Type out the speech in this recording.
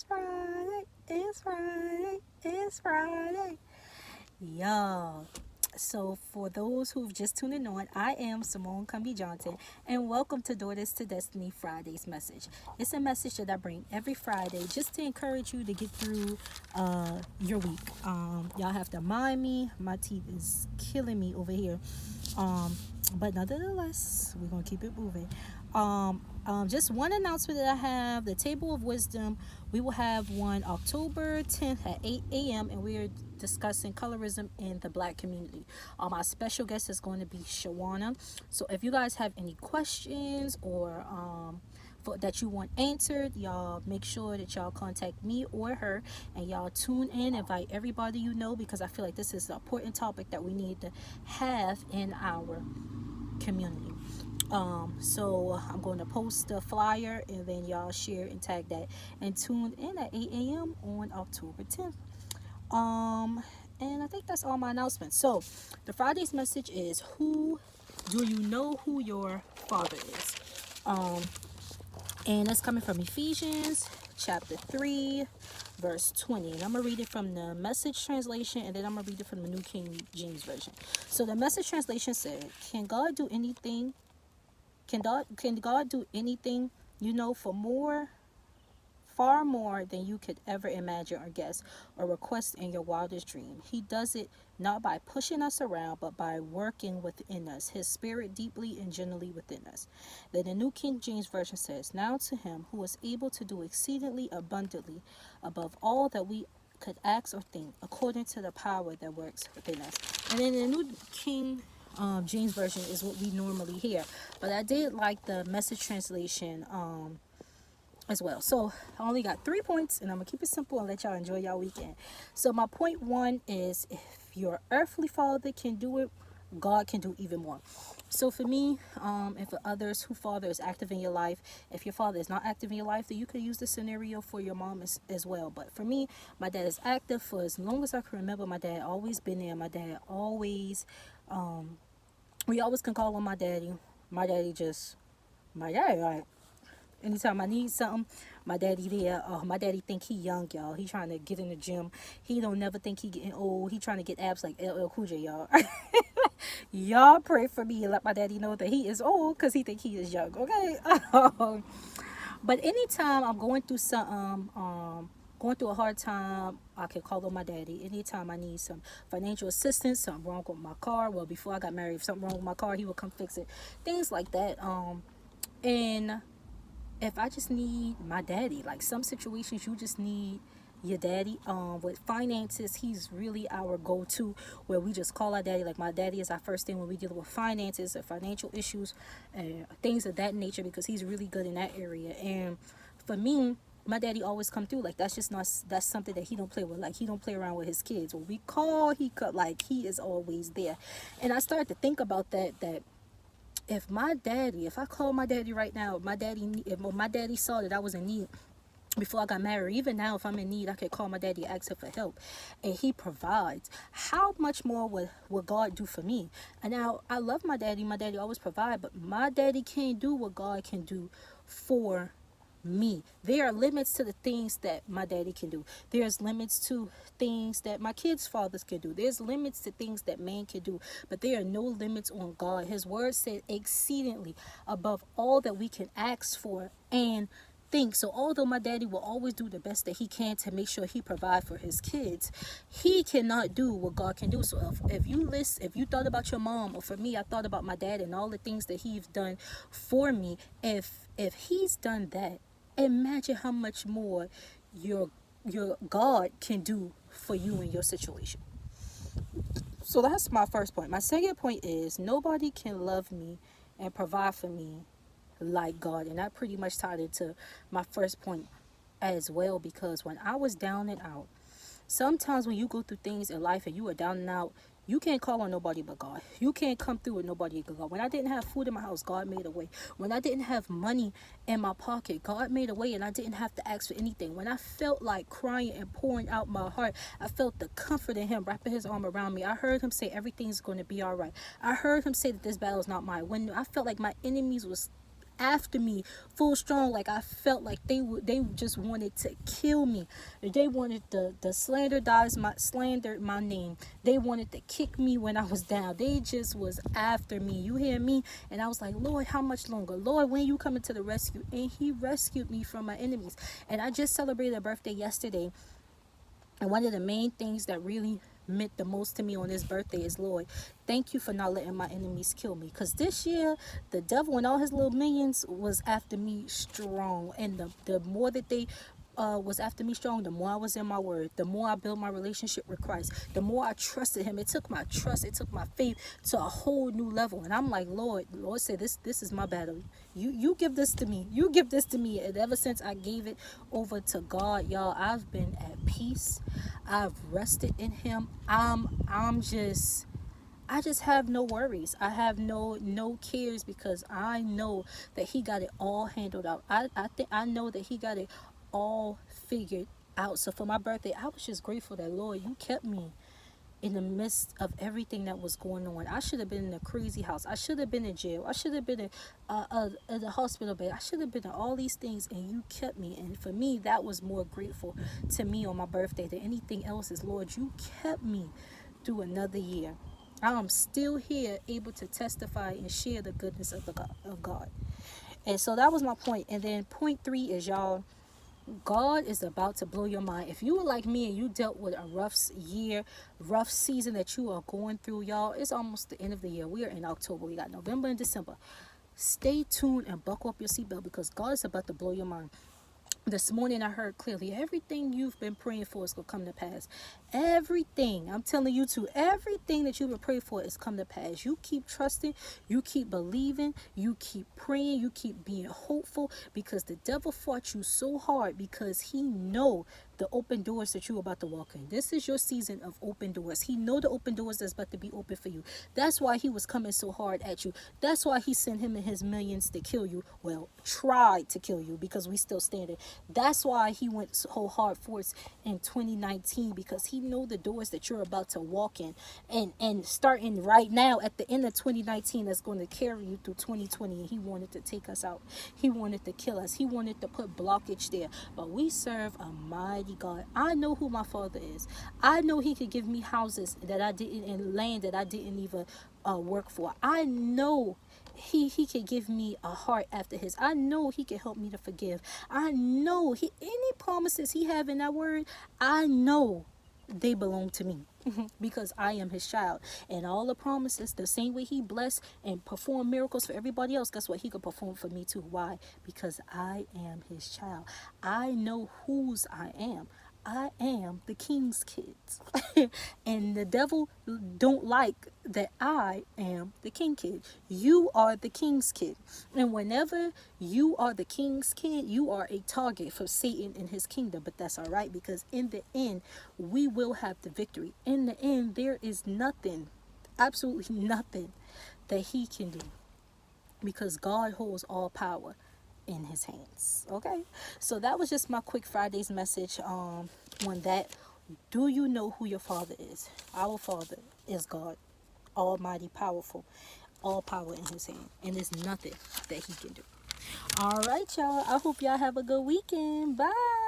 It's Friday. It's Friday. It's Friday. Y'all. So, for those who've just tuned in on, I am Simone Cumbie Johnson, and welcome to Daughters to Destiny Friday's message. It's a message that I bring every Friday just to encourage you to get through your week. Y'all have to mind me, my teeth is killing me over here. Um, but nonetheless, we're gonna keep it moving. Just one announcement that I have: the Table of Wisdom. We will have one October 10th at 8 a.m. and we are discussing colorism in the Black community. Our special guest is going to be Shawana. So if you guys have any questions or that you want answered, y'all make sure that y'all contact me or her, and y'all tune in, invite everybody you know, because I feel like this is an important topic that we need to have in our community. So I'm going to post the flyer and then y'all share and tag that, and tune in at 8 a.m. on October 10th. And I think that's all my announcements. So the Friday's message is, who do you know who your father is? Um, and that's coming from Ephesians chapter 3, verse 20. And I'm going to read it from the Message translation, and then I'm going to read it from the New King James Version. So the Message translation said, Can God do anything? Can God do anything, for far more than you could ever imagine or guess or request in your wildest dream? He does it not by pushing us around, but by working within us, his spirit deeply and gently within us. Then the New King James Version says, Now to him who is able to do exceedingly abundantly above all that we could ask or think, according to the power that works within us. And then the New King James Version is what we normally hear, but I did like the Message translation as well. So I only got 3 points, and I'm gonna keep it simple and let y'all enjoy y'all weekend. So my point one is, if your earthly father can do it, God can do even more. So for me, and for others whose father is active in your life, if your father is not active in your life, then you could use the scenario for your mom as well. But for me, my dad is active. For as long as I can remember, my dad always been there. My dad always, we always can call on my daddy. My daddy just, my daddy, like, anytime I need something, my daddy there. My daddy think he young, y'all. He trying to get in the gym. He don't never think he getting old. He trying to get abs like LL Cool J, y'all. Y'all pray for me and let my daddy know that he is old, because he think he is young, okay? But anytime I'm going through something, going through a hard time, I can call on my daddy. Anytime I need some financial assistance, something wrong with my car. Well, before I got married, if something wrong with my car, he would come fix it. Things like that. And if I just need my daddy, like some situations you just need your daddy. With finances, he's really our go-to, where we just call our daddy. Like, my daddy is our first thing when we deal with finances or financial issues and things of that nature, because he's really good in that area. And for me, my daddy always come through. Like, that's just not, that's something that he don't play with. Like, he don't play around with his kids. When we call, he cut, like, he is always there. And I started to think about that if I call my daddy right now, if my daddy saw that I was in need before I got married, even now, if I'm in need, I can call my daddy and ask him for help, and he provides. How much more would God do for me? And now, I love my daddy. My daddy always provide, but my daddy can't do what God can do for me. There are limits to the things that my daddy can do. There's limits to things that my kids' fathers can do. There's limits to things that man can do, but there are no limits on God. His word said exceedingly above all that we can ask for and think. So although my daddy will always do the best that he can to make sure he provide for his kids, he cannot do what God can do. So if you thought about your mom, or for me, I thought about my dad and all the things that he's done for me. If he's done that, imagine how much more your God can do for you in your situation. So that's my first point. My second point is, nobody can love me and provide for me like God. And that pretty much tied into my first point as well, because when I was down and out, sometimes when you go through things in life and you are down and out, you can't call on nobody but God. You can't come through with nobody but God. When I didn't have food in my house, God made a way. When I didn't have money in my pocket, God made a way, and I didn't have to ask for anything. When I felt like crying and pouring out my heart, I felt the comfort in him wrapping his arm around me. I heard him say everything's going to be all right. I heard him say that this battle is not mine. When I felt like my enemies was after me full strong. Like I felt like they just wanted to kill me. They wanted the slander my name. They wanted to kick me when I was down. They just was after me. You hear me? And I was like, Lord, how much longer? Lord, when you coming to the rescue? And he rescued me from my enemies. And I just celebrated a birthday yesterday. And one of the main things that really meant the most to me on this birthday is, Lord, thank you for not letting my enemies kill me. Because this year, the devil and all his little minions was after me strong. And the more that they was after me strong, the more I was in my word, the more I built my relationship with Christ, the more I trusted him. It took my trust, it took my faith to a whole new level. And I'm like, Lord said, this is my battle. You give this to me. You give this to me. And ever since I gave it over to God, y'all, I've been at peace. I've rested in him. I just have no worries. I have no cares, because I know that he got it all handled out. I know that he got it all figured out. So for my birthday, I was just grateful that, Lord, you kept me in the midst of everything that was going on. I should have been in a crazy house. I should have been in jail. I should have been in the hospital bed. I should have been in all these things, and you kept me. And for me, that was more grateful to me on my birthday than anything else. Is, Lord, you kept me through another year. I'm still here, able to testify and share the goodness of God. And so that was my point. And then point 3 is, y'all, God is about to blow your mind. If you were like me and you dealt with a rough year, rough season that you are going through, y'all, it's almost the end of the year. We are in October. We got November and December. Stay tuned and buckle up your seatbelt, because God is about to blow your mind. This morning I heard clearly, everything you've been praying for is going to come to pass. Everything, I'm telling you too, everything that you've been praying for is come to pass. You keep trusting, you keep believing, you keep praying, you keep being hopeful, because the devil fought you so hard, because he know the open doors that you're about to walk in. This is your season of open doors. He know the open doors that's about to be open for you. That's why he was coming so hard at you. That's why he sent him and his millions to kill you. Well, tried to kill you, because we still standing. That's why he went so hard for us in 2019, because he know the doors that you're about to walk in, and starting right now at the end of 2019, that's going to carry you through 2020. And he wanted to take us out. He wanted to kill us. He wanted to put blockage there. But we serve a mighty God. I know who my Father is. I know he could give me houses that I didn't, and land that I didn't even work for. I know he could give me a heart after his. I know he can help me to forgive. I know any promises he have in that word, I know they belong to me, because I am his child. And all the promises, the same way he blessed and performed miracles for everybody else, guess what? He could perform for me too. Why? Because I am his child. I know whose I am. I am the king's kids. And the devil don't like that I am the king kid. You are the king's kid. And whenever you are the king's kid, you are a target for Satan and his kingdom. But that's all right, because in the end, we will have the victory. In the end, there is nothing, absolutely nothing, that he can do, because God holds all power in his hands. Okay, so that was just my quick Friday's message on that. Do you know who your Father is? Our Father is God, almighty, powerful, all power in his hand, and there's nothing that he can do. All right, y'all, I hope y'all have a good weekend. Bye.